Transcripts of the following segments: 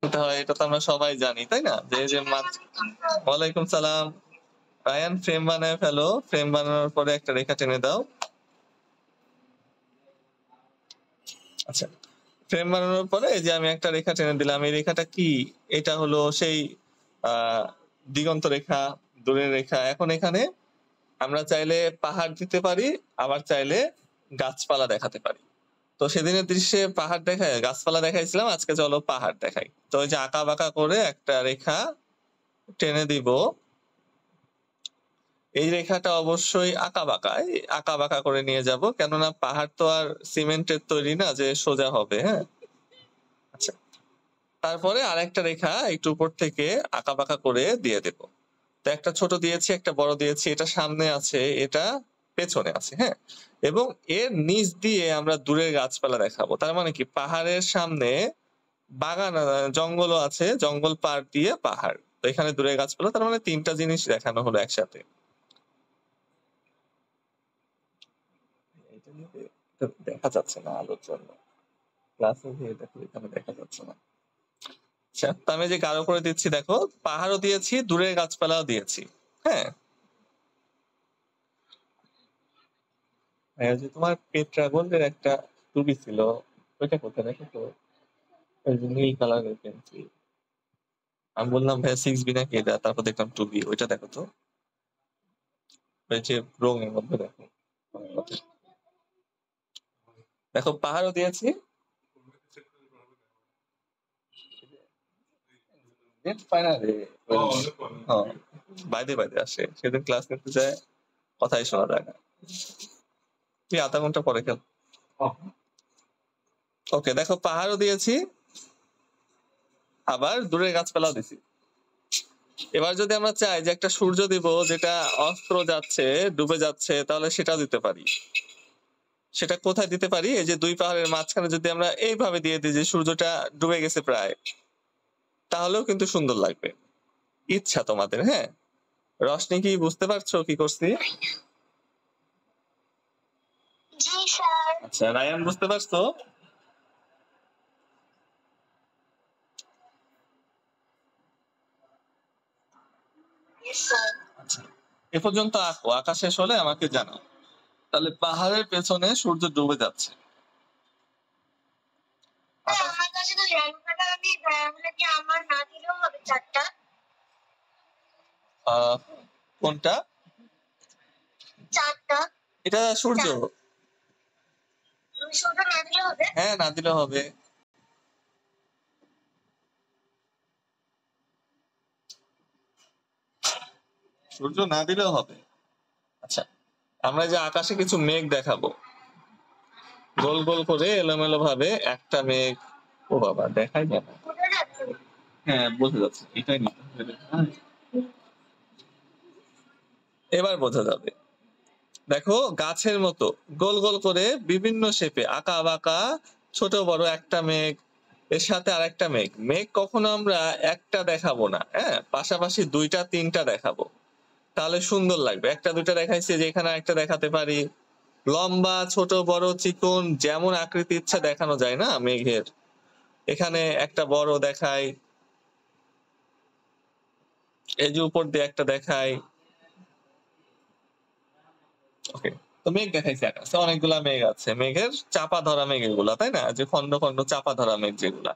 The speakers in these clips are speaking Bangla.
হয় এটা তো আমরা সবাই জানি, তাই না? যে ওয়ালাইকুম সালাম। রায়ান ফ্রেম বানায় ফেলো, ফ্রেম বানানোর পরে একটা রেখা টেনে দাও। আচ্ছা, ফ্রেম বানানোর পরে এই যে আমি একটা রেখা টেনে দিলাম, এই রেখাটা কি? এটা হলো সেই দিগন্ত রেখা, দূরের রেখা। এখন এখানে আমরা চাইলে পাহাড় দিতে পারি, আবার চাইলে গাছপালা দেখাতে পারি। তো সেদিনের দৃশ্যে পাহাড় দেখায়, গাছপালা দেখাইছিলাম, আজকে চলো পাহাড় দেখাই। তো ওই যে আঁকা বাঁকা করে একটা রেখা টেনে দিব। এই রেখাটা অবশ্যই আঁকা বাঁকা, আঁকা বাঁকা করে নিয়ে যাব, কেননা পাহাড় তো আর সিমেন্টের তৈরি না যে সোজা হবে। হ্যাঁ, আচ্ছা। তারপরে আরেকটা রেখা একটু উপর থেকে আঁকা বাঁকা করে দিয়ে দেব। তো একটা ছোট দিয়েছি, একটা বড় দিয়েছি, এটা সামনে আছে, এটা পেছনে আছে। হ্যাঁ, এবং এর নিচ দিয়ে আমরা দূরের গাছপালা দেখাবো। তার মানে কি, পাহাড়ের সামনে বাগান, জঙ্গলও আছে, জঙ্গল পার দিয়ে পাহাড়, তো এখানে দূরের গাছপালা, তার মানে তিনটা জিনিস দেখানো হলো একসাথে। দেখা যাচ্ছে না আলোর জন্য, ক্লাসে গিয়ে দেখো এখানে দেখা যাচ্ছে না। আচ্ছা, আমি যে গাঢ় করে দিচ্ছি, দেখো পাহাড়ও দিয়েছি, দূরের গাছপালাও দিয়েছি। হ্যাঁ, যে তোমার পেট্রাগনের একটা টুপি ছিল, ওইটা কোথায় দেখো তো? ওই যে নীল কালারের পেন্সিল, আমি বললাম ভাই 6B নাকি এটা, তারপর দেখলাম 2B, ওইটা দেখো তো, ওই যে রঙের মধ্যে দেখো। দেখো পাহাড়ও দিয়েছি, বাইরে বাইরে আসে, সেদিন ক্লাস নিতে যায়, কথাই শোনা যায় না। তুই আধা ঘন্টা পরে খেল। ওকে, দেখো পাহাড়ও দিয়েছি, আবার দূরের গাছপালাও দিছি। এবার যদি আমরা চাই যে একটা সূর্য দিব যেটা অস্ত যাচ্ছে, ডুবে যাচ্ছে, তাহলে সেটা দিতে পারি। সেটা কোথায় দিতে পারি? এই যে দুই পাহাড়ের মাঝখানে যদি আমরা এইভাবে দিয়ে দিই যে সূর্যটা ডুবে গেছে প্রায়, তাহলেও কিন্তু সুন্দর লাগবে। ইচ্ছা তোমাদের। হ্যাঁ, রশনি কি বুঝতে পারছো কি করছি? আচ্ছা, রায়ান বুঝতে পারছো? আচ্ছা, এ পর্যন্ত আঁকো, আঁকা শেষ হলে আমাকে জানাও। তাহলে পাহাড়ের পেছনে সূর্য ডুবে যাচ্ছে। কোনটা? এটা সূর্য। হ্যাঁ, না দিলে হবে। সূর্য না দিলেও হবে। আচ্ছা, আমরা যে আকাশে কিছু মেঘ দেখাবো, গোল গোল করে এলোমেলো ভাবে একটা মেঘ। ও বাবা, দেখাই যায় না। হ্যাঁ, বোঝা যাচ্ছে, এটাই নিতে হবে। এবার বোঝা যাবে। দেখো গাছের মতো গোল গোল করে বিভিন্ন শেপে আঁকা বাঁকা ছোট বড় একটা মেঘ, এর সাথে আর একটা মেঘ। মেঘ কখনো আমরা একটা দেখাবো না, হ্যাঁ, পাশাপাশি দুইটা তিনটা দেখাবো, তাহলে সুন্দর লাগবে। একটা দুইটা দেখাইছি, যে এখানে একটা দেখাতে পারি, লম্বা ছোট বড় চিকন যেমন আকৃতি ইচ্ছা দেখানো যায় না মেঘের। এখানে একটা বড় দেখাই, এই যে উপর দিয়ে একটা দেখাই। ওকে, তো মেঘ দেখাইছি আকাশে, অনেকগুলা মেঘ আছে, মেঘের চাপা ধরা মেঘ এগুলা, তাই না? যে খন্ড খন্ড চাপা ধরা মেঘ যেগুলা,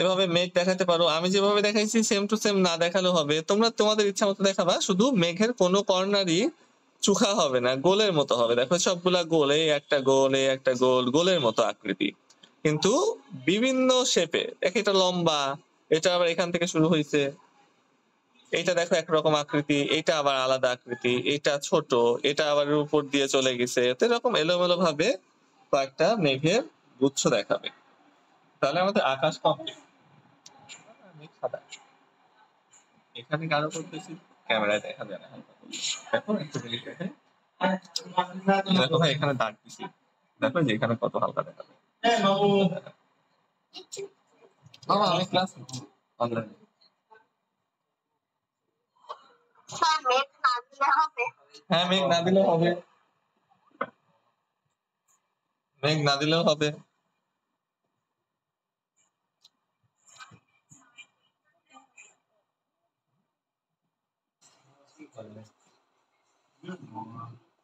এভাবে মেঘ দেখাতে পারো। আমি যেভাবে দেখাইছি সেম টু সেম না দেখালেও হবে, তোমরা তোমাদের ইচ্ছা মতো দেখাবা, শুধু মেঘের কোনো কর্নারই চুখা হবে না, গোলের মতো হবে। দেখো সবগুলা গোল, এই একটা গোল, এই একটা গোল, গোলের মতো আকৃতি, কিন্তু বিভিন্ন শেপে। এক এটা লম্বা, এটা আবার এখান থেকে শুরু হয়েছে, এইটা দেখো একরকম আকৃতি, এটা আবার আলাদা আকৃতি, এটা ছোট, এটা আবার উপর দিয়ে চলে গেছে, তো এরকম এলোমেলো ভাবে কয়েকটা মেঘের গুচ্ছ দেখাবে। তাহলে আমাদের আকাশ কমপ্লিট। সাদা, এখানে কারো করতেছি, ক্যামেরায় দেখা যায় না, দেখো একটু জিনিস দেখে। দেখো ভাই, এখানে দাগ দিছি, দেখো যে এখানে কত হালকা দেখা যায়। বাবা, আমি ক্লাস অনলাইনে। হ্যাঁ, মেঘ না দিলেও হবে, মেঘ না দিলেও হবে।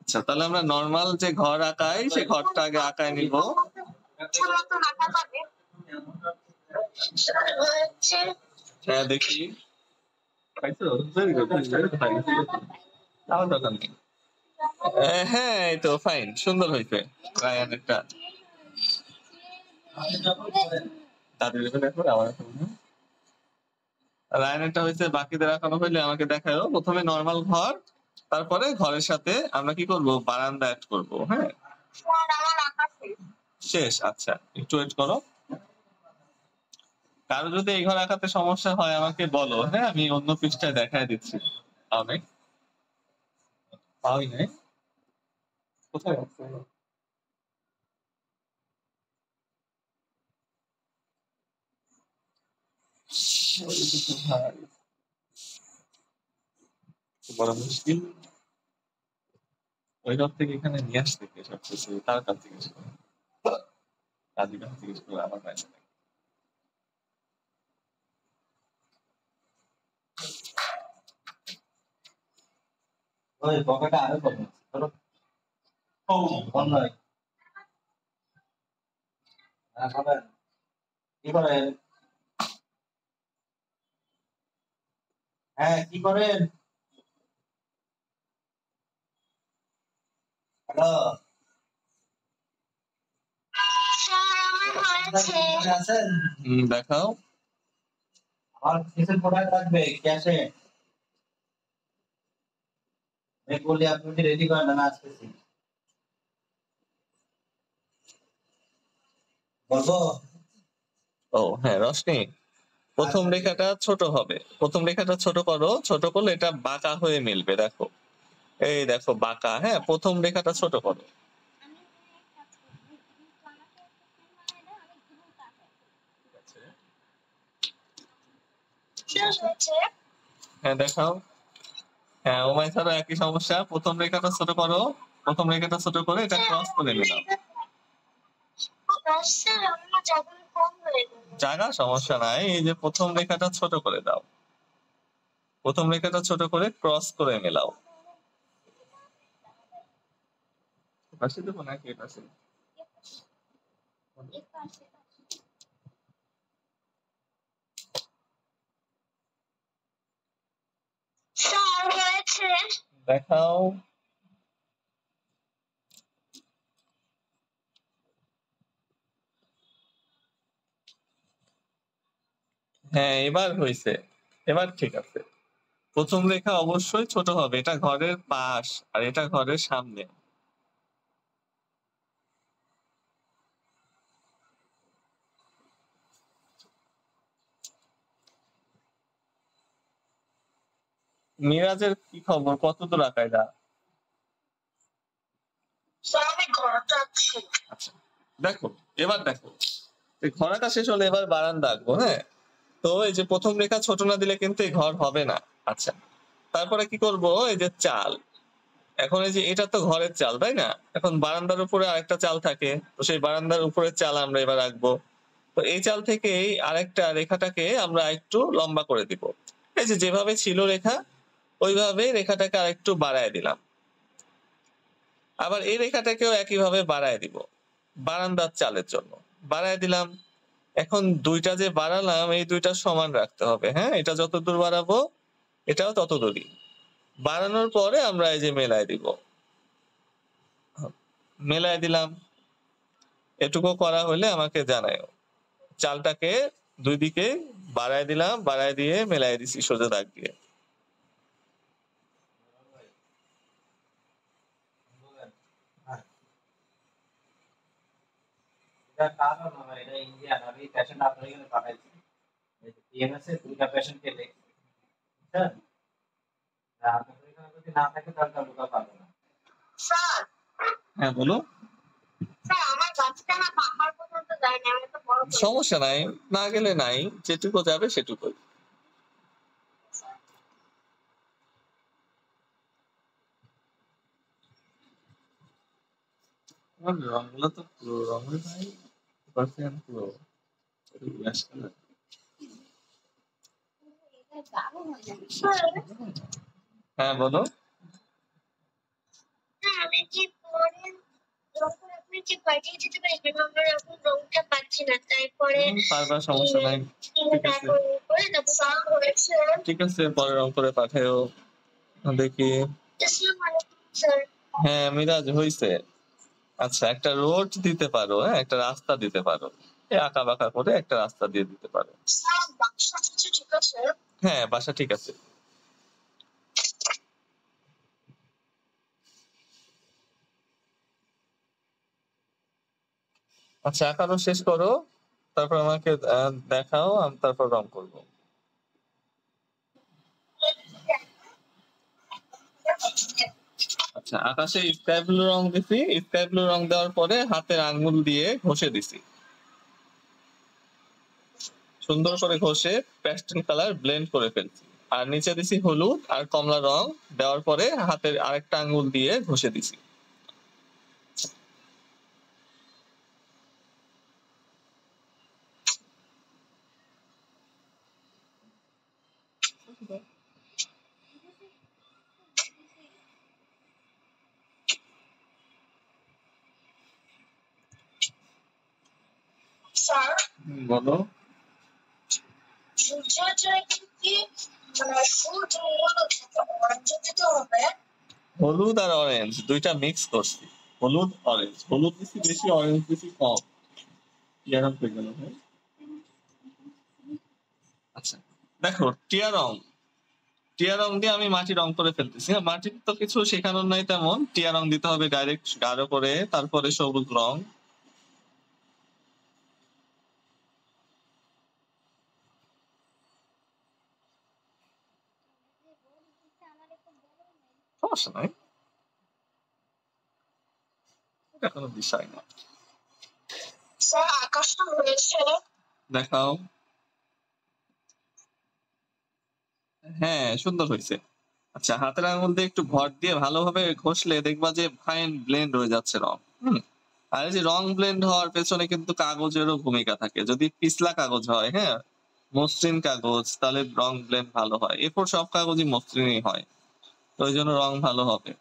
আচ্ছা, তাহলে আমরা নরমাল যে ঘর আঁকাই সেই ঘরটা আগে আঁকায় নিব। হ্যাঁ, দেখি। হ্যাঁ, এই তো ফাইন, সুন্দর হয়েছে। রায়ানেরটা রায়ানেরটা হয়েছে, বাকিদের এখনো হইলে আমাকে দেখাও। প্রথমে নরমাল ঘর, তারপরে ঘরের সাথে আমরা কি করব, বারান্দা অ্যাড করব। হ্যাঁ, শেষ। আচ্ছা, একটু ওয়েট করো। কারো যদি এই ঘর আঁকাতে সমস্যা হয় আমাকে বলো, হ্যাঁ, আমি অন্য পৃষ্ঠায় দেখায় দিচ্ছি। অনেক পাওই নাই, কোথায় আছে? বড় মুশকিল, ওই ঘর থেকে এখানে নিয়ে আসতে কে সবকিছু, তার কাছ থেকে কাজী কাছ থেকে আমার কাছে। ওই পকেটে আরো কম ধরো। ও বন্ধ হয়। খাবেন কি করেন? হ্যাঁ, কি করেন? হ্যালো, আছেন? দেখাও। আমার কিসের প্রোডাক্ট লাগবে ক্যাশে? আমি বলি আপনি কি রেডি করেন না আসতেছি বলবো। ও হ্যাঁ, রশনি, প্রথম রেখাটা ছোট হবে। প্রথম রেখাটা ছোট করো, ছোট করলে এটা বাঁকা হয়ে মিলবে। দেখো, এই দেখো বাঁকা। হ্যাঁ, প্রথম রেখাটা ছোট করো। হ্যাঁ, দেখাও। হ্যাঁ, ওমাই ছাড়া একই সমস্যা। প্রথম রেখাটা ছোট করো, প্রথম রেখাটা ছোট করে এটা ক্রস করে নিলাম। জায়গা সমস্যা নাই, এই যে প্রথম রেখাটা ছোট করে দাও, প্রথম রেখাটা ছোট করে ক্রস করে মেলাও। পাশে দেবো নাকি এ পাশে? দেখাও। হ্যাঁ, এবার হয়েছে, এবার ঠিক আছে। প্রথম রেখা অবশ্যই ছোট হবে, এটা ঘরের পাশ আর এটা ঘরের সামনে। মিরাজের কি খবর, কত দূর আঁকাইলা? আচ্ছা, দেখো, এবার দেখো, এই ঘর আঁকা শেষ হলে এবার বারান্দা আঁকবো। হ্যাঁ, তো এই যে প্রথম রেখা ছোট না দিলে কিন্তু এই ঘর হবে না। আচ্ছা, তারপরে কি করব, এই যে চাল, এখন এই যে এটা তো ঘরের চাল, তাই না? এখন বারান্দার উপরে আরেকটা চাল থাকে, তো সেই বারান্দার উপরের চাল আমরা এবার আঁকবো। তো এই চাল থেকে আরেকটা রেখাটাকে আমরা একটু লম্বা করে দিব। এই যে যেভাবে ছিল রেখা, ওইভাবে রেখাটাকে আরেকটু বাড়ায় দিলাম। আবার এই রেখাটাকেও একইভাবে বাড়ায় দিব, বারান্দার চালের জন্য বাড়ায় দিলাম। এখন দুইটা যে বাড়ালাম, এই দুইটা সমান রাখতে হবে। হ্যাঁ, এটা যত দূর বাড়াবো এটাও তত দূরই। বাড়ানোর পরে আমরা এই যে মেলায় দিব, মেলায় দিলাম। এটুকু করা হলে আমাকে জানাও। চালটাকে দুই দিকে বাড়ায় দিলাম, বাড়ায় দিয়ে মেলায় দিছি সোজা দাগ দিয়ে। এটা কারণ এটা ইন্ডিয়ান, আমি পেশেন্ট আপনার এখানে পাঠাইছি। টিএমএসে দুইটা পেশেন্টকে দেখছি, বুঝছেন? আপনাদের এখানে যদি না থাকে তাহলে লোকা পাবে না। হ্যাঁ, বলো। সমস্যা নাই, না গেলে নাই, যেটুকু যাবে সেটুকু। আমার রংগুলো তো পুরো রঙের ভাই, পার্সেন্ট পুরো গ্লাস কালার। হ্যাঁ বলো। আমি কি পরে যখন আপনি যে পাঠিয়ে দিতে পারবেন আমরা এখন রংটা পাচ্ছি না, তারপরে পারবা, সমস্যা নাই। ঠিক আছে, তারপরে রং হয়েছে। ঠিক আছে, পরে রং করে পাঠাও দেখি। আসসালামু আলাইকুম স্যার। হ্যাঁ মিরাজ, হইছে। আচ্ছা, একটা রোড দিতে পারো, হ্যাঁ একটা রাস্তা দিতে পারো, আঁকা বাঁকা করে একটা রাস্তা দিয়ে দিতে পারো। স্যার বাক্সটা ঠিক আছে? হ্যাঁ বাসা ঠিক আছে। আচ্ছা, আঁকানো শেষ করো, তারপর আমাকে দেখাও, আমি তারপর রং করবো। আচ্ছা, আকাশে স্কাই ব্লু রং দিছি, স্কাই ব্লু রং দেওয়ার পরে হাতের আঙ্গুল দিয়ে ঘষে দিছি, সুন্দর করে ঘষে প্যাস্টেল কালার ব্লেন্ড করে ফেলছি। আর নিচে দিছি হলুদ আর কমলা রং, দেওয়ার পরে হাতের আরেকটা আঙ্গুল দিয়ে ঘষে দিছি। স্যার বলো। সূর্যোদয় কি মানে সূর্য অরেঞ্জ দিতে হবে? হলুদ আর অরেঞ্জ দুইটা মিক্স করছি, হলুদ অরেঞ্জ, হলুদ দিছি বেশি, অরেঞ্জ দিছি কম। ইয়ারাম হয়ে গেল ভাই। আচ্ছা দেখো, টিয়া রং, টিয়া রং দিয়ে আমি মাটি রং করে ফেলতেছি। হ্যাঁ, মাটির তো কিছু শেখানোর নাই তেমন, টিয়া রং দিতে হবে ডাইরেক্ট গাঢ় করে, তারপরে সবুজ রং। সমস্যা নাই, এটা কোনো বিষয় না। স্যার আকাশটা হয়েছে? দেখাও। হ্যাঁ সুন্দর হয়েছে। আচ্ছা, হাতের আঙুল দিয়ে একটু ভর দিয়ে ভালোভাবে ঘষলে দেখবা যে ফাইন ব্লেন্ড হয়ে যাচ্ছে রং। আর এই যে রং ব্লেন্ড হওয়ার পেছনে কিন্তু কাগজেরও ভূমিকা থাকে। যদি পিছলা কাগজ হয়, হ্যাঁ মসৃণ কাগজ, তাহলে রং ব্লেন্ড ভালো হয়। এরপর সব কাগজই মসৃণই হয়, তো ওই জন্য রং ভালো হবে।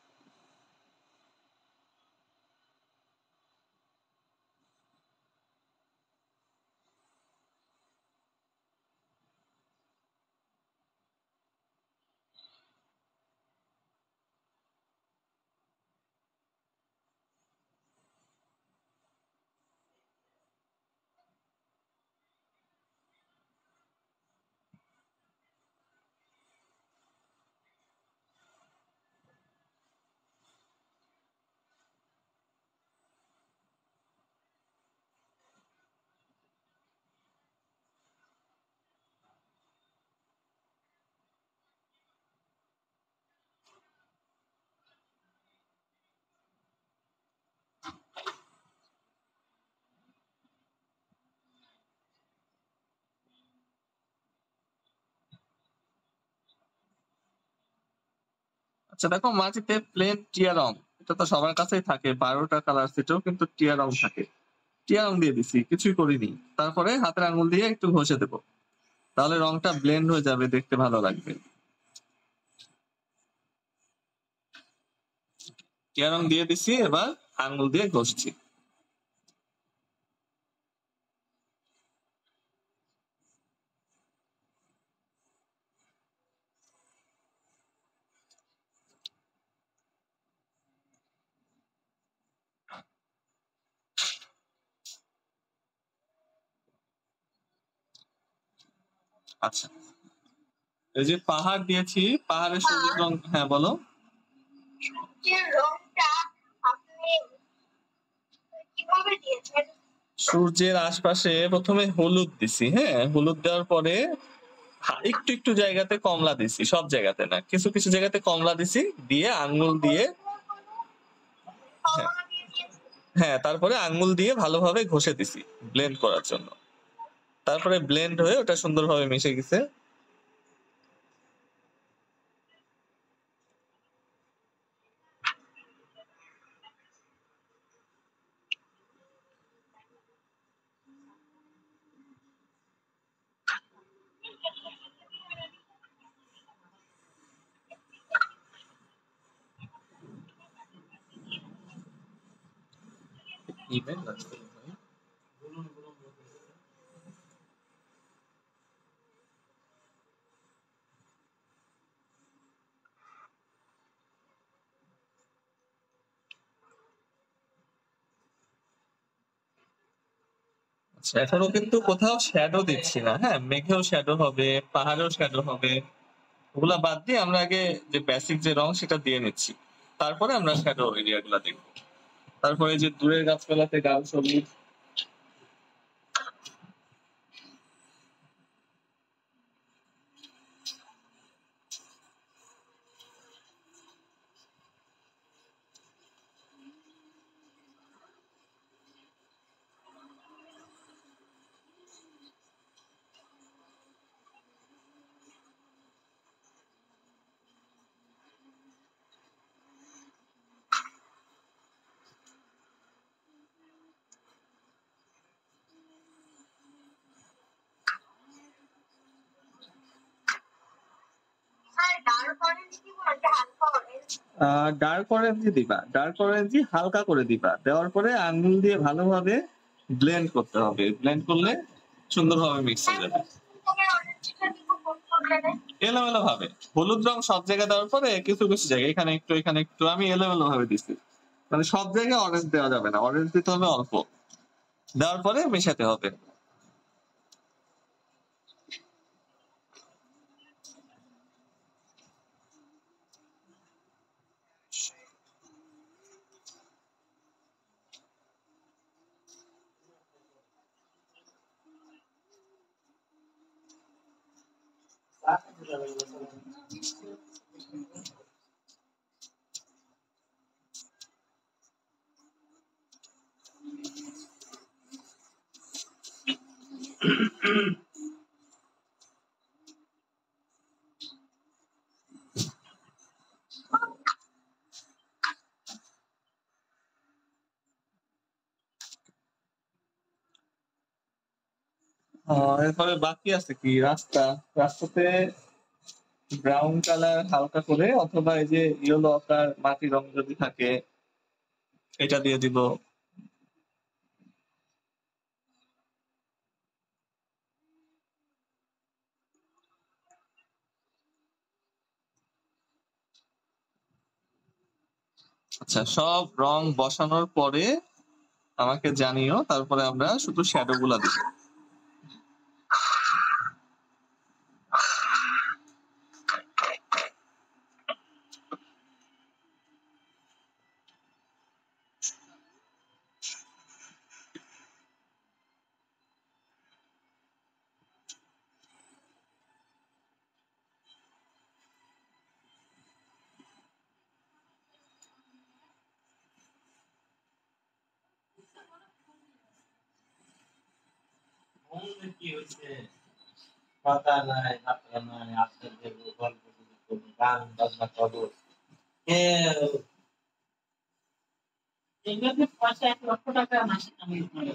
আচ্ছা দেখো, মাটিতে প্লেন টিয়া রং, এটা তো সবার কাছেই থাকে, 12টা কালার সেটেও কিন্তু টিয়া রং থাকে। টিয়া রং দিয়ে দিছি, কিছুই করিনি। তারপরে হাতের আঙুল দিয়ে একটু ঘষে দেবো, তাহলে রংটা ব্লেন্ড হয়ে যাবে, দেখতে ভালো লাগবে। টিয়া রং দিয়ে দিছি, এবার আঙুল দিয়ে ঘষছি। আচ্ছা, এই যে পাহাড় দিয়েছি, পাহাড়ের সবুজ রং, হ্যাঁ বলো। সূর্যের রংটা আপনি কিভাবে দিয়েছেন? সূর্যের আশপাশে প্রথমে হলুদ দিছি, হ্যাঁ হলুদ দেওয়ার পরে একটু একটু জায়গাতে কমলা দিছি, সব জায়গাতে না, কিছু কিছু জায়গাতে কমলা দিছি, দিয়ে আঙ্গুল দিয়ে, হ্যাঁ হ্যাঁ তারপরে আঙ্গুল দিয়ে ভালোভাবে ঘষে দিছি ব্লেন্ড করার জন্য। তারপরে ব্লেন্ড হয়ে ওটা সুন্দরভাবে মিশে গেছে। ইমেল আছে ভাই। আচ্ছা, এখনো কিন্তু কোথাও শ্যাডো দিচ্ছি না। হ্যাঁ, মেঘেও শ্যাডো হবে, পাহাড়েও শ্যাডো হবে। ওগুলা বাদ দিয়ে আমরা আগে যে বেসিক যে রং সেটা দিয়ে নিচ্ছি, তারপরে আমরা শ্যাডো এরিয়া গুলা দেখবো। তারপরে যে দূরের গাছপালাতে গাঢ় সবুজ। স্যার ডার্ক অরেঞ্জ দিব নাকি হালকা অরেঞ্জ? ডার্ক অরেঞ্জই দিবা, ডার্ক অরেঞ্জই হালকা করে দিবা। দেওয়ার পরে আঙ্গুল দিয়ে ভালোভাবে ব্লেন্ড করতে হবে। ব্লেন্ড করলে সুন্দরভাবে মিক্স হয়ে যাবে। অরেঞ্জটা দিব কোন কালারে? এলোমেলো ভাবে হলুদ রং সব জায়গায় দেওয়ার পরে কিছু কিছু জায়গায় এখানে একটু এখানে একটু আমি এলোমেলো ভাবে দিচ্ছি। মানে সব জায়গায় অরেঞ্জ দেওয়া যাবে না, অরেঞ্জ দিতে হবে অল্প। দেওয়ার পরে মেশাতে হবে। এরপরে বাকি আছে কি রাস্তা। রাস্তাতে ব্রাউন কালার হালকা করে অথবা এই যে ইয়েলো আকার মাটি রং যদি থাকে এটা দিয়ে দিব। আচ্ছা, সব রং বসানোর পরে আমাকে জানিও, তারপরে আমরা শুধু শ্যাডো গুলা দিব। কি হচ্ছে? কথা নাই, বার্তা নাই, আজকের দেখবো, গল্প করবো, গান বাজনা করবো। কেউ এগুলোতে পয়সা 1,00,000 টাকা মাসে কামিয়ে করে।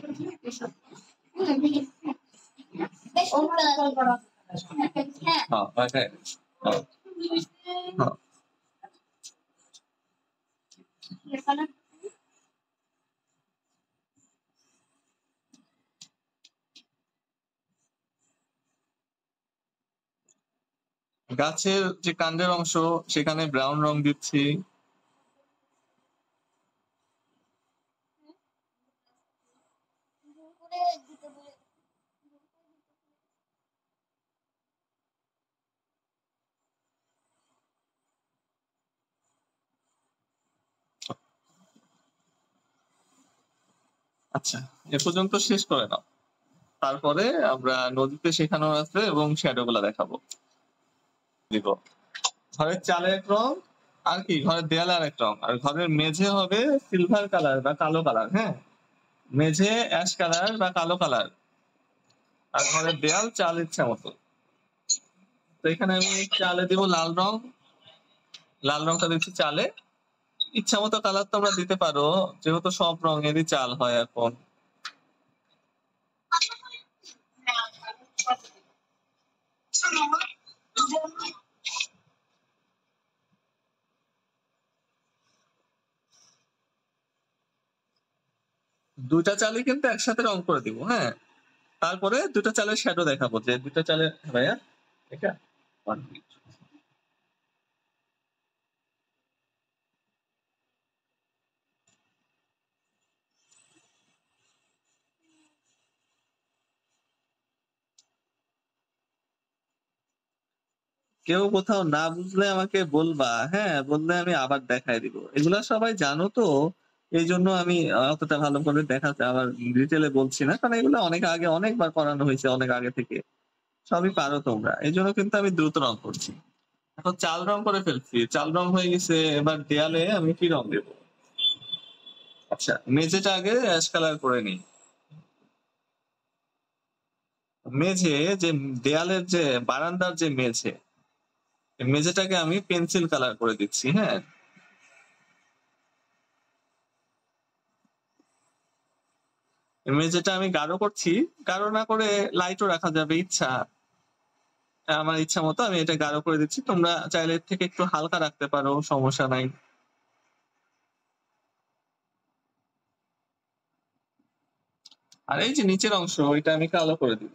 হ্যাঁ, okay. হ্যাঁ, হ্যাঁ। গাছের যে কাণ্ডের অংশ সেখানে ব্রাউন রং দিচ্ছি। আচ্ছা, এ পর্যন্ত শেষ করে নাও। তারপরে আমরা নদীতে শেখানো আছে এবং শ্যাডো গুলা দেখাবো দিব। ঘরের চালে এক রং, আর কি ঘরের দেয়ালে আর এক রং, আর ঘরের মেঝে হবে সিলভার কালার বা কালো কালার। হ্যাঁ, মেঝে অ্যাশ কালার বা কালো কালার, আর ঘরের দেয়াল চাল ইচ্ছা মতো। তো এখানে আমি চালে দিব লাল রং, লাল রংটা দিচ্ছি চালে। ইচ্ছা মতো কালার তোমরা দিতে পারো, যেহেতু সব রঙেরই চাল হয় এখন। দুইটা চালই কিন্তু একসাথে রং করে দিব, হ্যাঁ। তারপরে দুইটা চালের শ্যাডো দেখাবো যে দুইটা চালের ভাইয়া এটা 1 মিনিট। কেউ কোথাও না বুঝলে আমাকে বলবা, হ্যাঁ, বললে আমি আবার দেখায় দিব। এগুলা সবাই জানো তো, এইজন্য আমি অতটা ভালো করে দেখাতে আবার ডিটেইলে বলছি না। কারণ এগুলো অনেক আগে অনেকবার করানো হয়েছে অনেক আগে থেকে। সবই পারো তোমরা। এজন্য কিন্তু আমি দ্রুত রং করছি। এখন চাল রং করে ফেলছি। চাল রং হয়ে গেছে। এবার দেয়ালে আমি কি রং দেব? আচ্ছা, মেঝেটা আগে অ্যাশ কালার করে নিই। মেঝে যে দেয়ালের যে বারান্দার যে মেঝে, এই মেঝেটাকে আমি পেন্সিল কালার করে দিচ্ছি, হ্যাঁ? মেঝেটা আমি গাঢ় করছি। গাঢ় না করে লাইটও রাখা যাবে ইচ্ছা। আমার ইচ্ছা মতো আমি এটা গাঢ় করে দিচ্ছি। তোমরা চাইলে এর থেকে একটু হালকা রাখতে পারো, সমস্যা নাই। আর এই যে নিচের অংশ এটা আমি কালো করে দিব।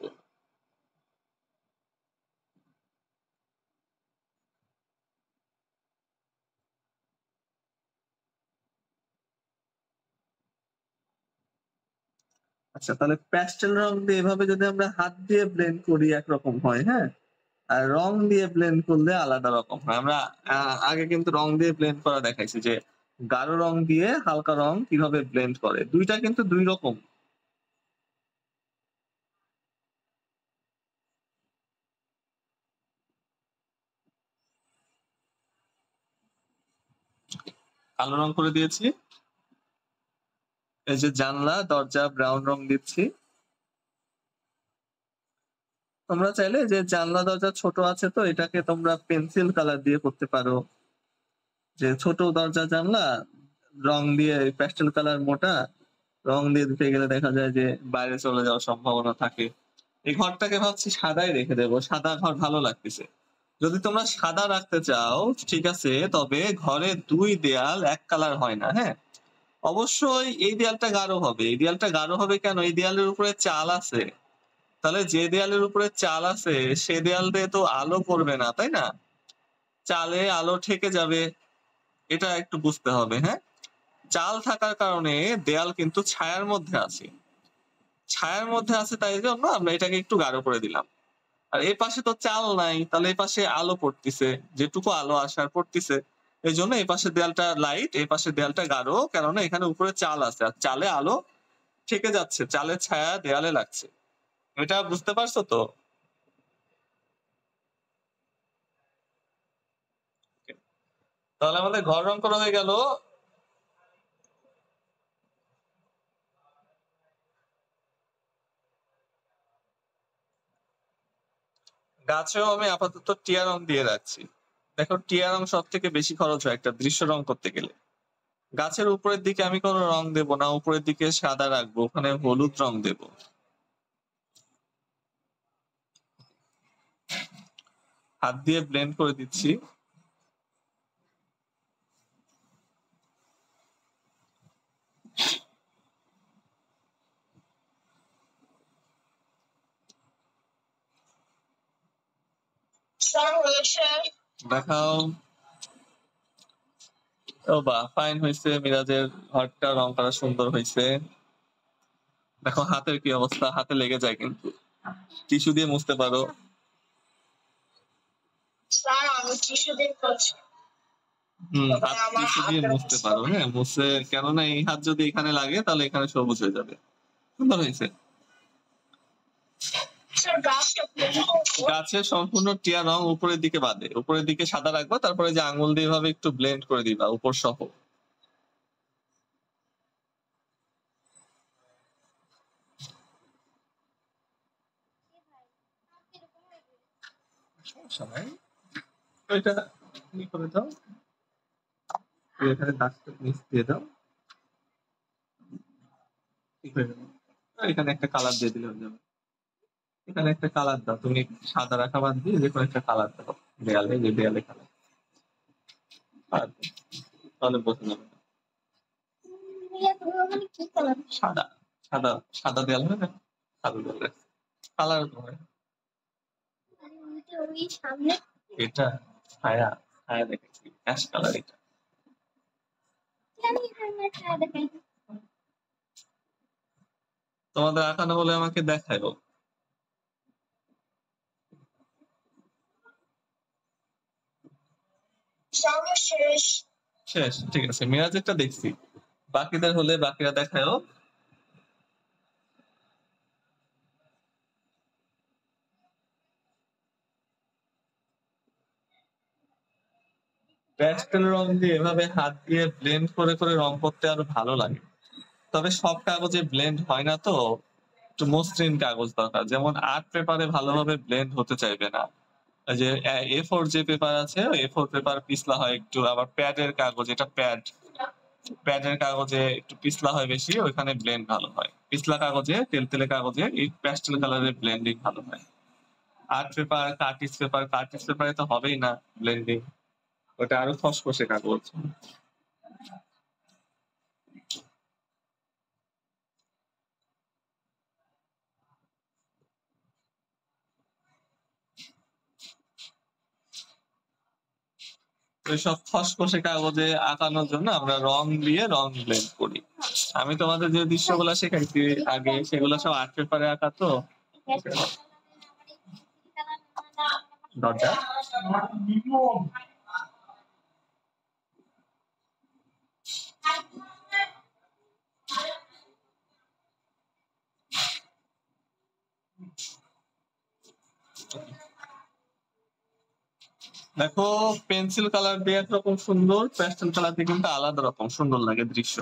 আচ্ছা, তাহলে প্যাস্টেল রং দিয়ে এভাবে যদি আমরা হাত দিয়ে ব্লেন্ড করি একরকম হয়, হ্যাঁ? আর রং দিয়ে ব্লেন্ড করলে আলাদা রকম হয়। আমরা আগে কিন্তু রং দিয়ে ব্লেন্ড করা দেখাইছি যে গাঢ় রং দিয়ে হালকা রং কিভাবে ব্লেন্ড করে। ২ টা কিন্তু ২ রকম। কালো রং করে দিয়েছি। এই যে জানলা, দরজা ব্রাউন রং দিচ্ছি। তোমরা চাইলে যে জানলা দরজা ছোট আছে তো এটাকে তোমরা পেন্সিল কালার দিয়ে করতে পারো। যে ছোট দরজা জানলা রং দিয়ে প্যাস্টেল কালার মোটা রং দিয়ে দিতে গেলে দেখা যায় যে বাইরে চলে যাওয়ার সম্ভাবনা থাকে। এই ঘরটাকে ভাবছি সাদাই রেখে দেবো। সাদা ঘর ভালো লাগতেছে। যদি তোমরা সাদা রাখতে চাও ঠিক আছে, তবে ঘরে ২ দেয়াল এক কালার হয় না, হ্যাঁ? অবশ্যই এই দেয়ালটা গাঢ় হবে। এই দেয়ালটা গাঢ় হবে কেন? এই দেয়ালের উপরে চাল আছে। তাহলে যে দেয়ালের উপরে চাল আছে সে দেয়াল দিয়ে তো আলো পড়বে না, তাই না? চালে আলো ঠেকে যাবে। এটা একটু বুঝতে হবে, হ্যাঁ? চাল থাকার কারণে দেয়াল কিন্তু ছায়ার মধ্যে আছে। ছায়ার মধ্যে আছে তাই জন্য আমরা এটাকে একটু গাঢ় করে দিলাম। আর এ পাশে তো চাল নাই, তাহলে এই পাশে আলো পড়তিছে। যেটুকু আলো আসার পড়তিছে। এজন্য এই পাশের দেয়ালটা লাইট, এই পাশের দেয়ালটা গাঢ়। কেননা এখানে উপরে চাল আছে। আর চালে আলো ঠেকে যাচ্ছে। চালের ছায়া দেয়ালে লাগছে। এটা বুঝতে পারছো তো? তাহলে আমাদের ঘর রং করা হয়ে গেল। গাছেও আমি আপাতত টিয়া রং দিয়ে রাখছি। দেখো টিয়া রং সব থেকে বেশি খরচ হয় একটা দৃশ্য রং করতে গেলে। গাছের উপরের দিকে আমি কোনো রং দেব না, উপরের দিকে সাদা রাখবো, ওখানে হলুদ রং দেব। হাত দিয়ে ব্লেন্ড করে দিচ্ছি। দেখাও। ও বাহ, ফাইন হয়েছে। মিরাজের ঘরটা রং করা সুন্দর হয়েছে। দেখো হাতের কি অবস্থা, হাতে লেগে যায় কিন্তু। টিস্যু দিয়ে মুছতে পারো। স্যার আমি টিস্যু দিয়ে করছি। হাত টিস্যু দিয়ে মুছতে পারো, হ্যাঁ? মুছে, কেননা এই হাত যদি এখানে লাগে তাহলে এখানে সবুজ হয়ে যাবে। সুন্দর হয়েছে। স্যার গাছটা গাছের সম্পূর্ণ টিয়া রং উপরের দিকে বাদে, উপরের দিকে সাদা রাখবা, তারপরে যে আঙুল দিয়ে এভাবে একটু ব্লেন্ড করে দিবা উপর সহ। সমস্যা নাই। ওইটা কি করে দাও, তুমি এখানে দাগটা নিচ দিয়ে দাও, ঠিক হয়ে যাবে। এখানে একটা কালার দিয়ে দিলে হয়ে যাবে। এখানে একটা কালার দাও, তুমি সাদা রাখা বাদ দিয়ে যে কোনো একটা কালার দাও দেয়ালে, যে দেয়ালে কালার তাহলে বোঝা যাবে না। কি কালার? সাদা সাদা সাদা দেয়াল হয় না, সাদা দেয়াল কালার হয় ওই সামনে এটা ছায়া, ছায়া দেখেছি অ্যাশ কালার। এটা জানি না ছায়া দেখাই। তোমাদের আঁকানো বলে আমাকে দেখাইবো। শেষ। শেষ, ঠিক আছে। মিরাজেরটা দেখছি, বাকিদের হলে বাকিরা দেখায়ও। প্যাস্টেল রং দিয়ে এভাবে হাত দিয়ে ব্লেন্ড করে করে রং করতে আরো ভালো লাগে। তবে সব কাগজে ব্লেন্ড হয় না, তো একটু মসৃণ কাগজ দরকার। যেমন আর্ট পেপারে ভালোভাবে ব্লেন্ড হতে চাইবে না। এই যে A4 যে পেপার আছে, A4 পেপার পিছলা হয় একটু। আবার প্যাডের কাগজ, এটা প্যাডের কাগজে একটু পিছলা হয় বেশি, ওইখানে ব্লেন্ড ভালো হয়। পিছলা কাগজে, তেলতেলে কাগজে এই প্যাস্টেল কালারের ব্লেন্ডিং ভালো হয়। আর্ট পেপার, কার্টিস পেপারে তো হবেই না ব্লেন্ডিং, ওটা আরো খসখসে কাগজ। ওইসব খসখসে কাগজে আঁকানোর জন্য আমরা রং দিয়ে রং ব্লেন্ড করি। আমি তোমাদের যে দৃশ্যগুলো শেখাইছি আগে, সেগুলো সব আর্ট পেপারে আঁকা তো। দরজা দেখো, পেন্সিল কালার দিয়ে একরকম সুন্দর, প্যাস্টেল কালার দিয়ে কিন্তু আলাদা রকম সুন্দর লাগে দৃশ্য।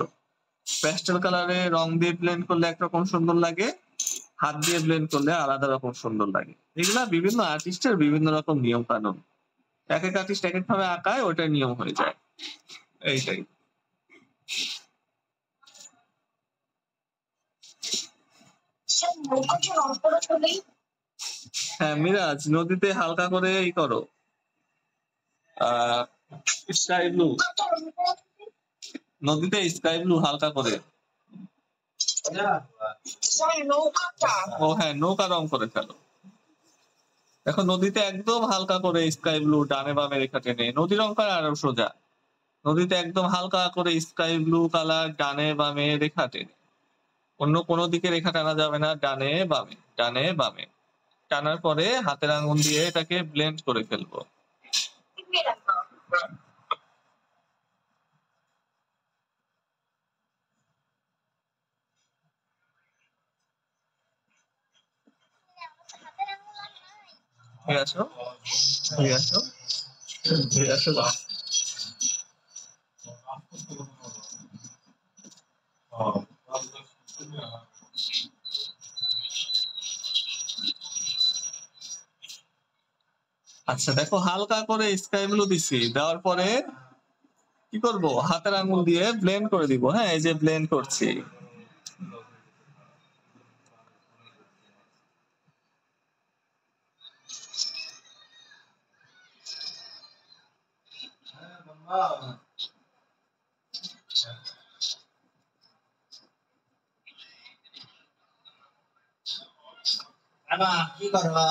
প্যাস্টেল কালারে রং দিয়ে ব্লেন্ড করলে একরকম সুন্দর লাগে, হাত দিয়ে ব্লেন্ড করলে আলাদা রকম সুন্দর লাগে। এগুলা বিভিন্ন আর্টিস্টের বিভিন্ন রকম নিয়ম কানুন, এক এক আর্টিস্ট এক এক ভাবে আঁকায়, ওটাই নিয়ম হয়ে যায়। এইটাই। হ্যাঁ মিরাজ, নদীতে হালকা করে ই করো, স্কাই ব্লু, নদীতে স্কাই ব্লু হালকা করে। ও হ্যাঁ, নৌকা রং করে ফেলো। দেখো নদীতে একদম হালকা করে স্কাই ব্লু, ডানে বামে রেখা টেনে। নদী রং করা আরো সোজা, নদীতে একদম হালকা করে স্কাই ব্লু কালার, ডানে বামে রেখা টেনে। অন্য কোনো দিকে রেখা টানা যাবে না, ডানে বামে ডানে বামে। টানার পরে হাতের আঙ্গুল দিয়ে এটাকে ব্লেন্ড করে ফেলবো। ঠিক আছে, ঠিক আছে, ঠিক আছে। আচ্ছা দেখো, হালকা করে স্কাই ব্লু দিছি, দেওয়ার পরে কি করব, হাতের আঙ্গুল দিয়ে ব্লেন্ড করে দিব। হ্যাঁ, এই যে ব্লেন্ড করছি। কি করবা?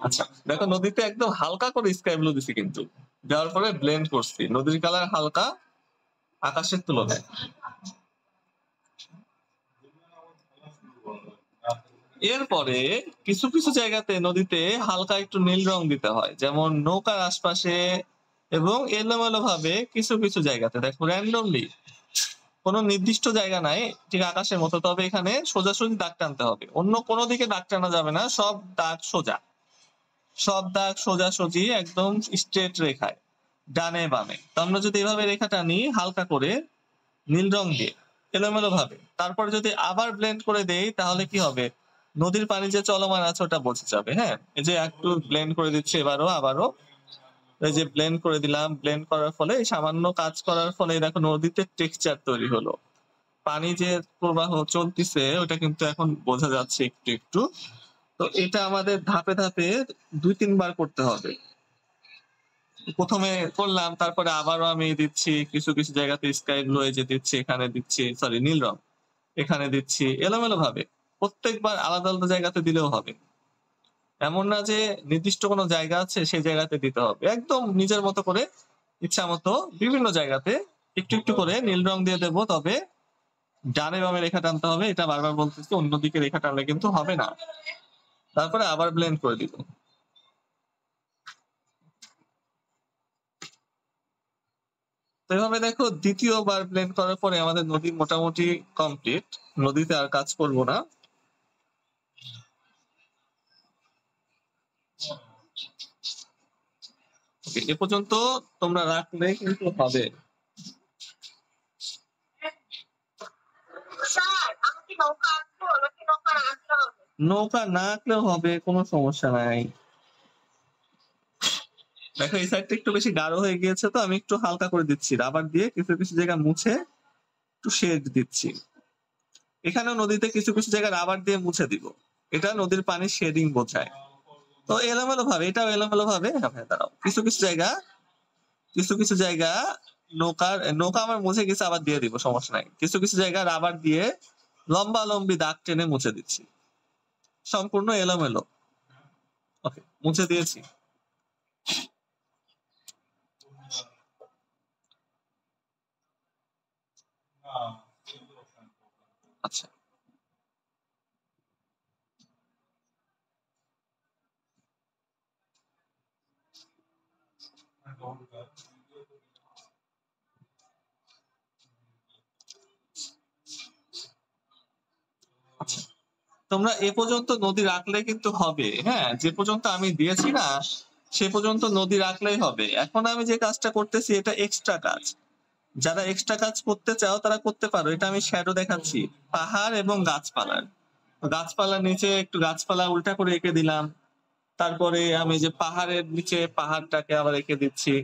আচ্ছা দেখো, নদীতে একদম হালকা করে স্কাই ব্লু দিছি, কিন্তু দেওয়ার পরে ব্লেন্ড করছি। নদীর কালার হালকা আকাশের তুলনায়। এরপরে কিছু কিছু জায়গাতে নদীতে হালকা একটু নীল রং দিতে হয়, যেমন নৌকার আশপাশে এবং এলোমেলো ভাবে কিছু কিছু জায়গাতে। দেখো র্যান্ডমলি, কোনো নির্দিষ্ট জায়গা নাই ঠিক আকাশের মতো, তবে এখানে সোজাসুজি দাগ টানতে হবে, অন্য কোনো দিকে দাগ টানা যাবে না। সব দাগ সোজা, সব দাগ সোজাসুজি একদম স্ট্রেট রেখায়, ডানে বামে। তো আমরা যদি এভাবে রেখা টানি হালকা করে নীল রং দিয়ে এলোমেলো ভাবে, তারপর যদি আবার ব্লেন্ড করে দেই, তাহলে কি হবে, নদীর পানি যে চলমান আছে ওটা বোঝা যাবে। হ্যাঁ, এই যে একটু ব্লেন্ড করে দিচ্ছি আবারও, এই যে ব্লেন্ড করে দিলাম। ব্লেন্ড করার ফলে, সামান্য কাজ করার ফলে দেখো নদীতে টেক্সচার তৈরি হলো। পানি যে প্রবাহ চলতেছে ওটা কিন্তু এখন বোঝা যাচ্ছে একটু একটু। তো এটা আমাদের ধাপে ধাপে 2-3 বার করতে হবে। প্রথমে করলাম, তারপরে আবারও আমি দিচ্ছি কিছু কিছু জায়গাতে স্কাই ব্লু এই যে দিচ্ছি, এখানে দিচ্ছি, সরি নীল রং এখানে দিচ্ছি, এলোমেলো ভাবে প্রত্যেকবার আলাদা আলাদা জায়গাতে দিলেও হবে। এমন না যে নির্দিষ্ট কোনো জায়গা আছে সেই জায়গাতে দিতে হবে, একদম নিজের মতো করে ইচ্ছা মতো বিভিন্ন জায়গাতে একটু একটু করে নীল রং দিয়ে দেবো। তবে ডানে বামে রেখা টানতে হবে, এটা বারবার বলতেছি, অন্যদিকে রেখা টানলে কিন্তু হবে না। তারপরে আবার ব্লেন্ড করে দিব। তো এভাবে দেখো দ্বিতীয়বার ব্লেন্ড করার পরে আমাদের নদী মোটামুটি কমপ্লিট। নদীতে আর কাজ করব না। ওকে, এ পর্যন্ত তোমরা রাখলে কিন্তু হবে। স্যার আমাকে নৌকা আঁকবো নাকি নৌকা আঁকতে হবে? নৌকা না আঁকলেও হবে, কোনো সমস্যা নাই। দেখো এই সাইডটা একটু বেশি গাঢ় হয়ে গিয়েছে, তো আমি একটু হালকা করে দিচ্ছি রাবার দিয়ে, কিছু কিছু জায়গা মুছে একটু শেড দিচ্ছি। এখানেও নদীতে কিছু কিছু জায়গা রাবার দিয়ে মুছে দিব, এটা নদীর পানি শেডিং বোঝায়। তো এলোমেলো ভাবে, এটাও এলোমেলো ভাবে, হ্যাঁ দাঁড়াও, কিছু কিছু জায়গা নৌকা আমার মুছে গেছে, আবার দিয়ে দিব, সমস্যা নাই। কিছু কিছু জায়গা রাবার দিয়ে লম্বা লম্বি দাগ টেনে মুছে দিচ্ছি, সম্পূর্ণ এলোমেলো। ওকে, মুছে দিয়েছি। আচ্ছা, আচ্ছা, তোমরা এ পর্যন্ত নদী রাখলে কিন্তু হবে, হ্যাঁ, যে পর্যন্ত আমি দিয়েছি না সে পর্যন্ত নদী রাখলেই হবে। এখন আমি যে কাজটা করতেছি এটা এক্সট্রা কাজ, যারা এক্সট্রা কাজ করতে চাও তারা করতে পারো। এটা আমি শ্যাডো দেখাচ্ছি পাহাড় এবং গাছপালার। গাছপালার নিচে একটু গাছপালা উল্টা করে এঁকে দিলাম, তারপরে আমি যে পাহাড়ের নিচে পাহাড়টাকে আবার এঁকে দিচ্ছি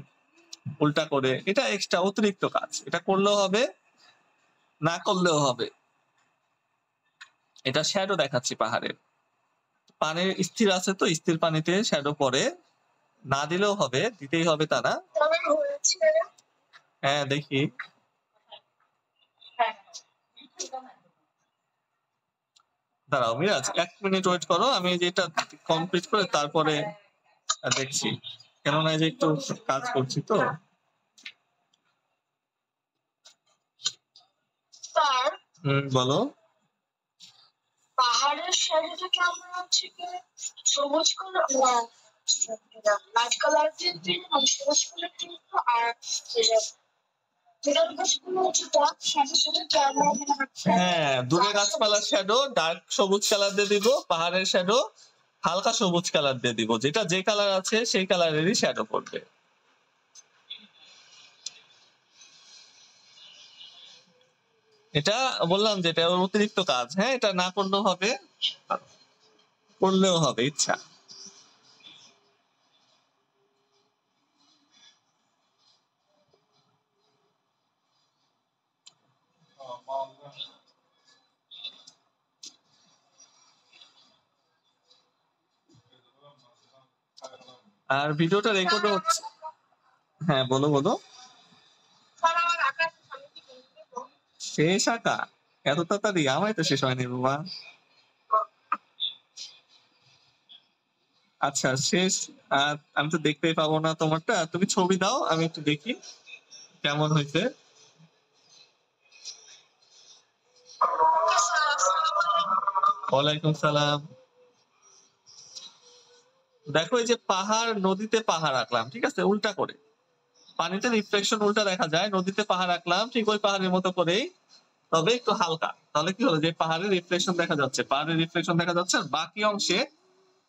উল্টা করে। এটা এক্সট্রা অতিরিক্ত কাজ, এটা করলেও হবে, না করলেও হবে। এটা শ্যাডো দেখাচ্ছি পাহাড়ের। পানির স্থির আছে তো স্থির পানিতে শ্যাডো পড়ে, না দিলেও হবে, দিতেই হবে তা না। তবে হয়েছে হ্যাঁ দেখি, দাঁড়াও মিরাজ 1 মিনিট ওয়েট করো, আমি যেটা কমপ্লিট করে তারপরে দেখছি, কেননা এই যে একটু কাজ করছি তো। স্যার বলো। পাহাড়ের সাইডে থেকে আমরা হচ্ছে কি সবুজ কালার লাইট কালার দিয়ে দিলাম, সবুজ কালার দিয়ে দিলাম, আর যেটা গাছগুলো হচ্ছে ডার্ক সাথে সাথে হ্যাঁ, দূরে গাছপালার শ্যাডো ডার্ক সবুজ কালার দিয়ে দিব, পাহাড়ের শ্যাডো হালকা সবুজ কালার দিয়ে দিব, যেটা যে কালার আছে সেই কালারেরই শ্যাডো পড়বে। এটা বললাম যে এটা ওর অতিরিক্ত কাজ, হ্যাঁ, এটা না করলেও হবে, করলেও হবে ইচ্ছা। আর ভিডিওটা রেকর্ড হচ্ছে। হ্যাঁ বলো বলো। স্যার আমার আকাশ আমি কি বলবো? শেষ আঁকা? এত তাড়াতাড়ি? আমায় তো শেষ হয়নি বাবা। আচ্ছা শেষ। আমি তো দেখতেই পাবো না তোমারটা, তুমি ছবি দাও আমি একটু দেখি কেমন হয়েছে। ওয়ালাইকুম সালাম। দেখো এই যে পাহাড়, নদীতে পাহাড় আঁকলাম, ঠিক আছে, উল্টা করে। পানিতে রিফ্লেকশন উল্টা দেখা যায়, নদীতে পাহাড় আঁকলাম ঠিক ওই পাহাড়ের মতো করেই, তবে একটু হালকা। তাহলে কি হলো, যে পাহাড়ের রিফ্লেকশন দেখা যাচ্ছে, পাহাড়ের রিফ্লেকশন দেখা যাচ্ছে, আর বাকি অংশে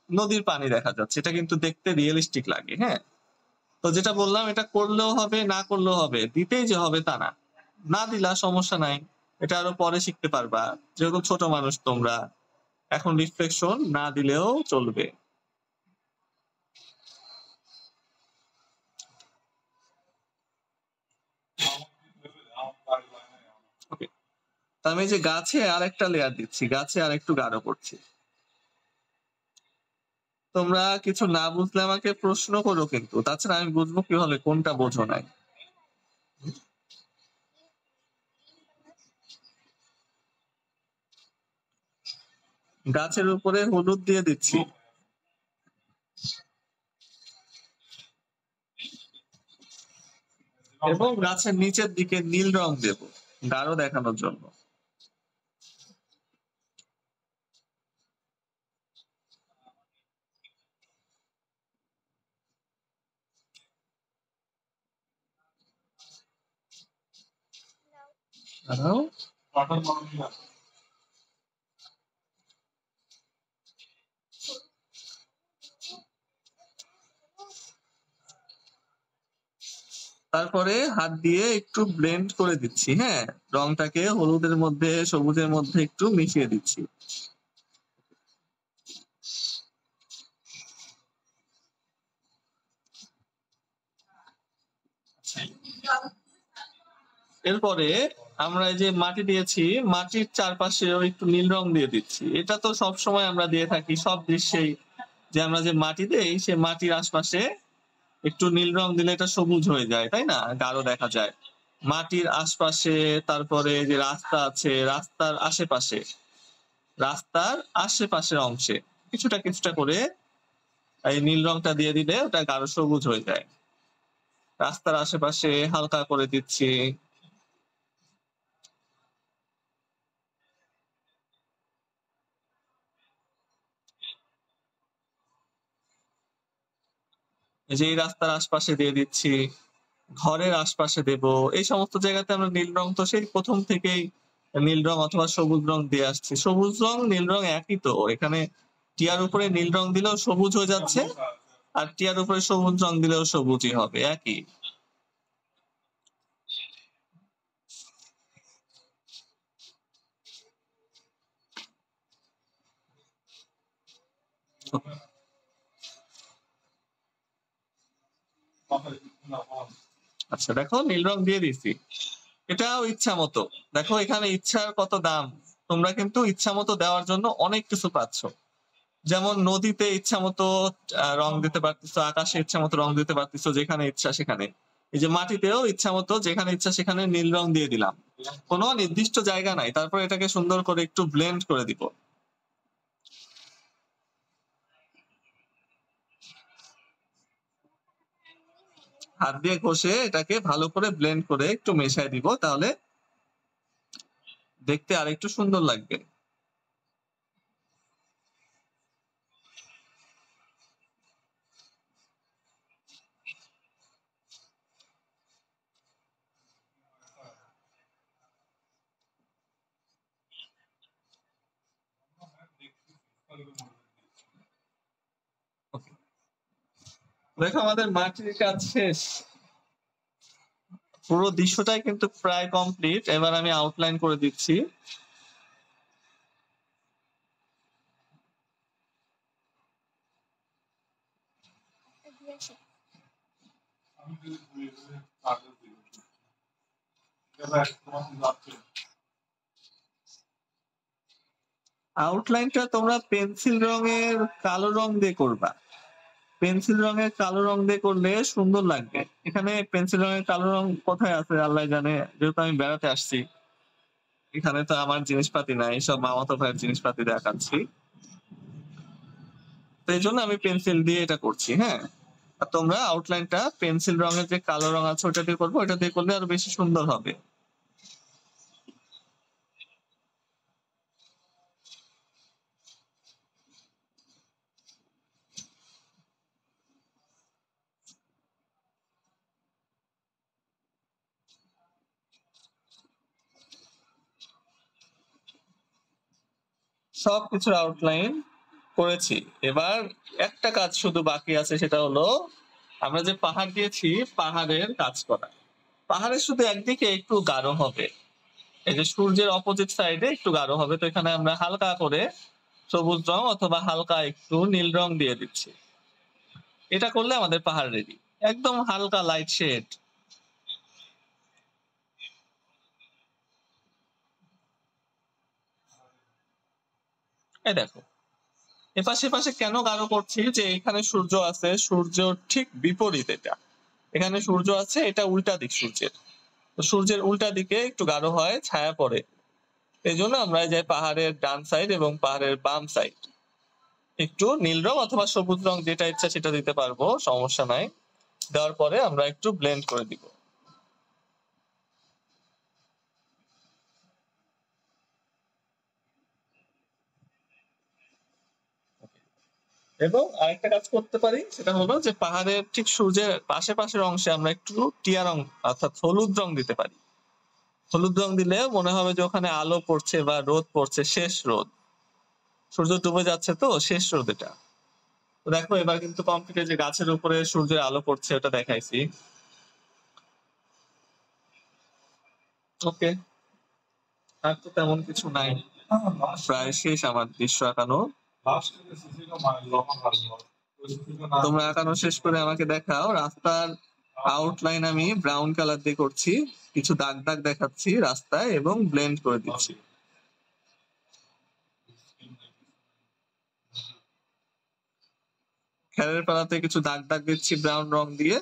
নদীর পানি দেখা যাচ্ছে, এটা কিন্তু দেখতে রিয়েলিস্টিক লাগে। হ্যাঁ, তো যেটা বললাম এটা করলেও হবে, না করলেও হবে, দিতেই যে হবে তা না। না দিলা সমস্যা নাই, এটা আরো পরে শিখতে পারবা, যেহেতু ছোট মানুষ তোমরা। এখন রিফ্লেকশন না দিলেও চলবে। ওকে, তো আমি যে গাছে আরেকটা লেয়ার দিচ্ছি, গাছে আর একটু গাঢ় করছি। তোমরা কিছু না বুঝলে আমাকে প্রশ্ন করো, কিন্তু তাছাড়া আমি বুঝবো কিভাবে কোনটা বোঝো নাই। গাছের উপরে হলুদ দিয়ে দিচ্ছি এবং গাছের নিচের দিকে নীল রং দেব গাঢ় দেখানোর জন্য। দাঁড়াও। তারপরে হাত দিয়ে একটু ব্লেন্ড করে দিচ্ছি, হ্যাঁ, রংটাকে হলুদের মধ্যে সবুজের মধ্যে একটু মিশিয়ে দিচ্ছি। এরপরে আমরা এই যে মাটি দিয়েছি, মাটির চারপাশেও একটু নীল রং দিয়ে দিচ্ছি। এটা তো সব সময় আমরা দিয়ে থাকি সব দৃশ্যেই, যে আমরা যে মাটি দেই সে মাটির আশপাশে একটু নীল রং দিলে এটা সবুজ হয়ে যায়, তাই না, গাঢ় দেখা যায়। মাটির আশপাশে, তারপরে যে রাস্তা আছে রাস্তার আশেপাশে, রাস্তার আশেপাশের অংশে কিছুটা কিছুটা করে এই নীল রংটা দিয়ে দিলে ওটা গাঢ় সবুজ হয়ে যায়। রাস্তার আশেপাশে হালকা করে দিচ্ছি। এই যে এই রাস্তার আশপাশে দিয়ে দিচ্ছি, ঘরের আশপাশে দেব। এই সমস্ত জায়গাতে আমরা নীল রং তো সেই প্রথম থেকেই নীল রং অথবা সবুজ রং দিয়ে আসছি। সবুজ রং নীল রং একই তো, এখানে টিয়ার উপরে নীল রং দিলেও সবুজ হয়ে যাচ্ছে, আর টিয়ার উপরে সবুজ রং দিলেও সবুজই হবে, একই। আচ্ছা দেখো নীল রং দিয়ে দিচ্ছি, এটাও ইচ্ছা মতো। দেখো এখানে ইচ্ছার কত দাম, তোমরা কিন্তু ইচ্ছা মতো দেওয়ার জন্য অনেক কিছু পাচ্ছ। যেমন নদীতে ইচ্ছা মতো রং দিতে পারতেছো, আকাশে ইচ্ছা মতো রং দিতে পারতেছো, যেখানে ইচ্ছা সেখানে। এই যে মাটিতেও ইচ্ছা মতো যেখানে ইচ্ছা সেখানে নীল রং দিয়ে দিলাম, কোনো নির্দিষ্ট জায়গা নাই। তারপর এটাকে সুন্দর করে একটু ব্লেন্ড করে দিব। হাত দিয়ে ঘষে এটাকে ভালো করে ব্লেন্ড করে একটু মেশাই দিব, তাহলে দেখতে আর একটু সুন্দর লাগবে। দেখো আমাদের মাটির কাজ শেষ, পুরো দৃশ্যটাই কিন্তু প্রায় কমপ্লিট। এবার আমি আউটলাইন করে দিচ্ছি। আউটলাইনটা তোমরা পেন্সিল রঙের কালো রং দিয়ে করবা, পেন্সিল রঙের কালো রং দিয়ে করলে সুন্দর লাগবে। এখানে পেন্সিল রঙের কালো রং কোথায় আছে আল্লাহ জানে, যেহেতু আমি বেড়াতে আসছি, এখানে তো আমার জিনিসপাতি নাই, সব মামাতো ভাইয়ের জিনিসপাতি দেখাচ্ছি। তো এই জন্য আমি পেন্সিল দিয়ে এটা করছি, হ্যাঁ। আর তোমরা আউটলাইনটা পেন্সিল রঙের যে কালো রং আছে ওটা দিয়ে করবো, ওটা দিয়ে করলে আরো বেশি সুন্দর হবে। সবকিছুর আউটলাইন করেছি। এবার একটা কাজ শুধু বাকি আছে, সেটা হলো আমরা যে পাহাড় দিয়েছি পাহাড়ের কাজ করা। পাহাড়ের শুধু একদিকে একটু গাঢ় হবে, এই যে সূর্যের অপোজিট সাইডে একটু গাঢ় হবে। তো এখানে আমরা হালকা করে সবুজ রং অথবা হালকা একটু নীল রং দিয়ে দিচ্ছি। এটা করলে আমাদের পাহাড় রেডি, একদম হালকা লাইট শেড। এই দেখো এপাশে পাশে কেন গাঢ় করছি, যে এখানে সূর্য আছে, সূর্যর ঠিক বিপরীত এটা, এখানে সূর্য আছে, এটা উল্টা দিক সূর্যের, তো সূর্যের উল্টা দিকে একটু গাঢ় হয়, ছায়া পড়ে। এই জন্য আমরা এই যে পাহাড়ের ডান সাইড এবং পাহাড়ের বাম সাইড একটু নীল রং অথবা সবুজ রং যেটা ইচ্ছা সেটা দিতে পারবো, সমস্যা নাই। দেওয়ার পরে আমরা একটু ব্লেন্ড করে দিব। এবং আরেকটা কাজ করতে পারি, সেটা হলো যে পাহাড়ের ঠিক সূর্যের আশেপাশের অংশে আমরা একটু টিয়া রং অর্থাৎ হলুদ রং দিতে পারি। হলুদ রং দিলে মনে হবে যে ওখানে আলো পড়ছে বা রোদ পড়ছে, শেষ রোদ, সূর্য ডুবে যাচ্ছে তো শেষ রোদ এটা। তো দেখো এবার কিন্তু কমপ্লিটে যে গাছের উপরে সূর্যের আলো পড়ছে ওটা দেখাইছি। ওকে, আর তো তেমন কিছু নাই, প্রায় শেষ আমার দৃশ্য আঁকানো। তোমরা আঁকানো শেষ করে আমাকে দেখাও। রাস্তার আউটলাইন আমি ব্রাউন কালার দিয়ে করছি, কিছু দাগ দাগ দেখাচ্ছি রাস্তায় এবং ব্লেন্ড করে দিচ্ছি। খেরের পালাতে কিছু দাগ দাগ দিচ্ছি ব্রাউন রং দিয়ে,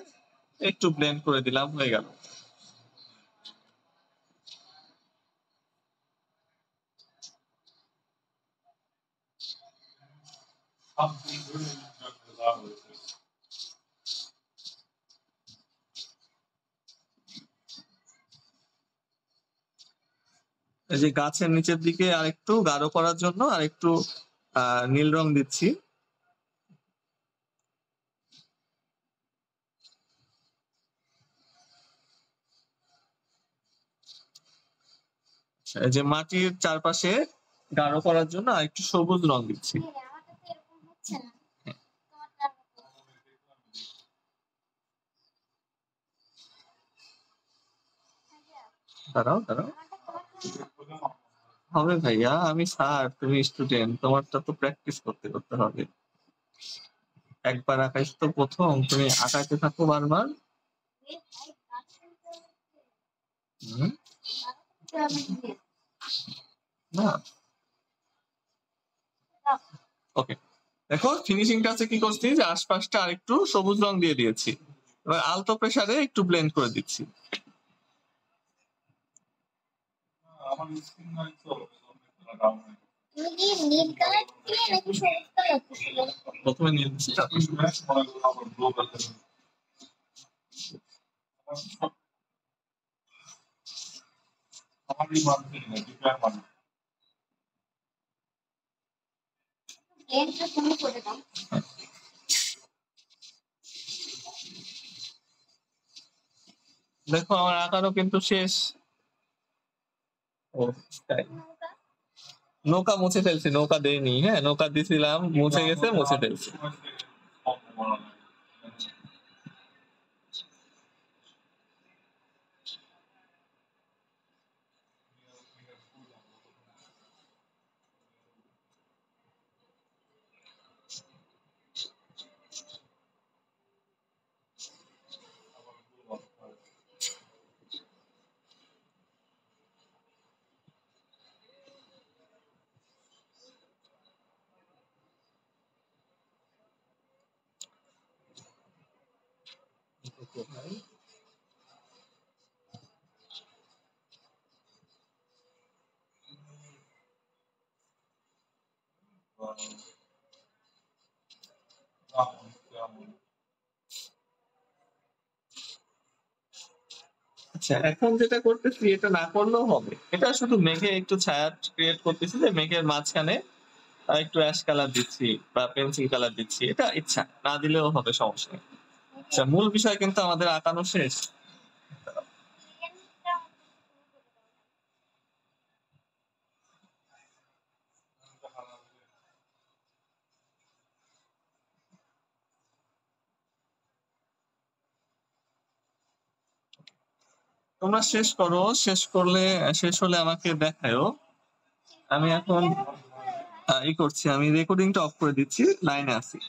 একটু ব্লেন্ড করে দিলাম, হয়ে গেল। এই যে গাছের নিচের দিকে আরেকটু গাঢ় করার জন্য আরেকটু নীল রং দিচ্ছি। এই যে মাটির চারপাশে গাঢ় করার জন্য আরেকটু সবুজ রং দিচ্ছি। দাঁড়াও দাঁড়াও, হবে ভাইয়া, আমি স্যার তুমি স্টুডেন্ট, তোমারটা তো প্র্যাকটিস করতে করতে হবে। একবার আঁকাইছ তো প্রথম, তুমি আঁকাইতে থাকো বারবার। না ওকে, দেখো ফিনিশিং টাচে কি করছি, যে আশপাশটা আরেকটু সবুজ রং দিয়ে দিয়েছি, এবার আলতো প্রেসারে একটু ব্লেন্ড করে দিচ্ছি। প্রথমে নীল দিচ্ছি, দেখো আমার আঁকানো কিন্তু শেষ। ও তাই, নৌকা মুছে ফেলছি, নৌকা দেয়নি, হ্যাঁ নৌকা দিছিলাম, মুছে গেছে, মুছে ফেলছি। আচ্ছা এখন যেটা করতেছি এটা না করলেও হবে, এটা শুধু মেঘে একটু ছায়া ক্রিয়েট করতেছি, যে মেঘের মাঝখানে একটু অ্যাশ কালার দিচ্ছি বা পেন্সিল কালার দিচ্ছি, এটা ইচ্ছা, না দিলেও হবে, সমস্যা নেই। আচ্ছা মূল বিষয় কিন্তু আমাদের আঁকানো শেষ। তোমরা শেষ করো, শেষ করলে শেষ হলে আমাকে দেখায়ও। আমি এখন ই করছি, আমি রেকর্ডিংটা অফ করে দিচ্ছি, লাইনে আছি।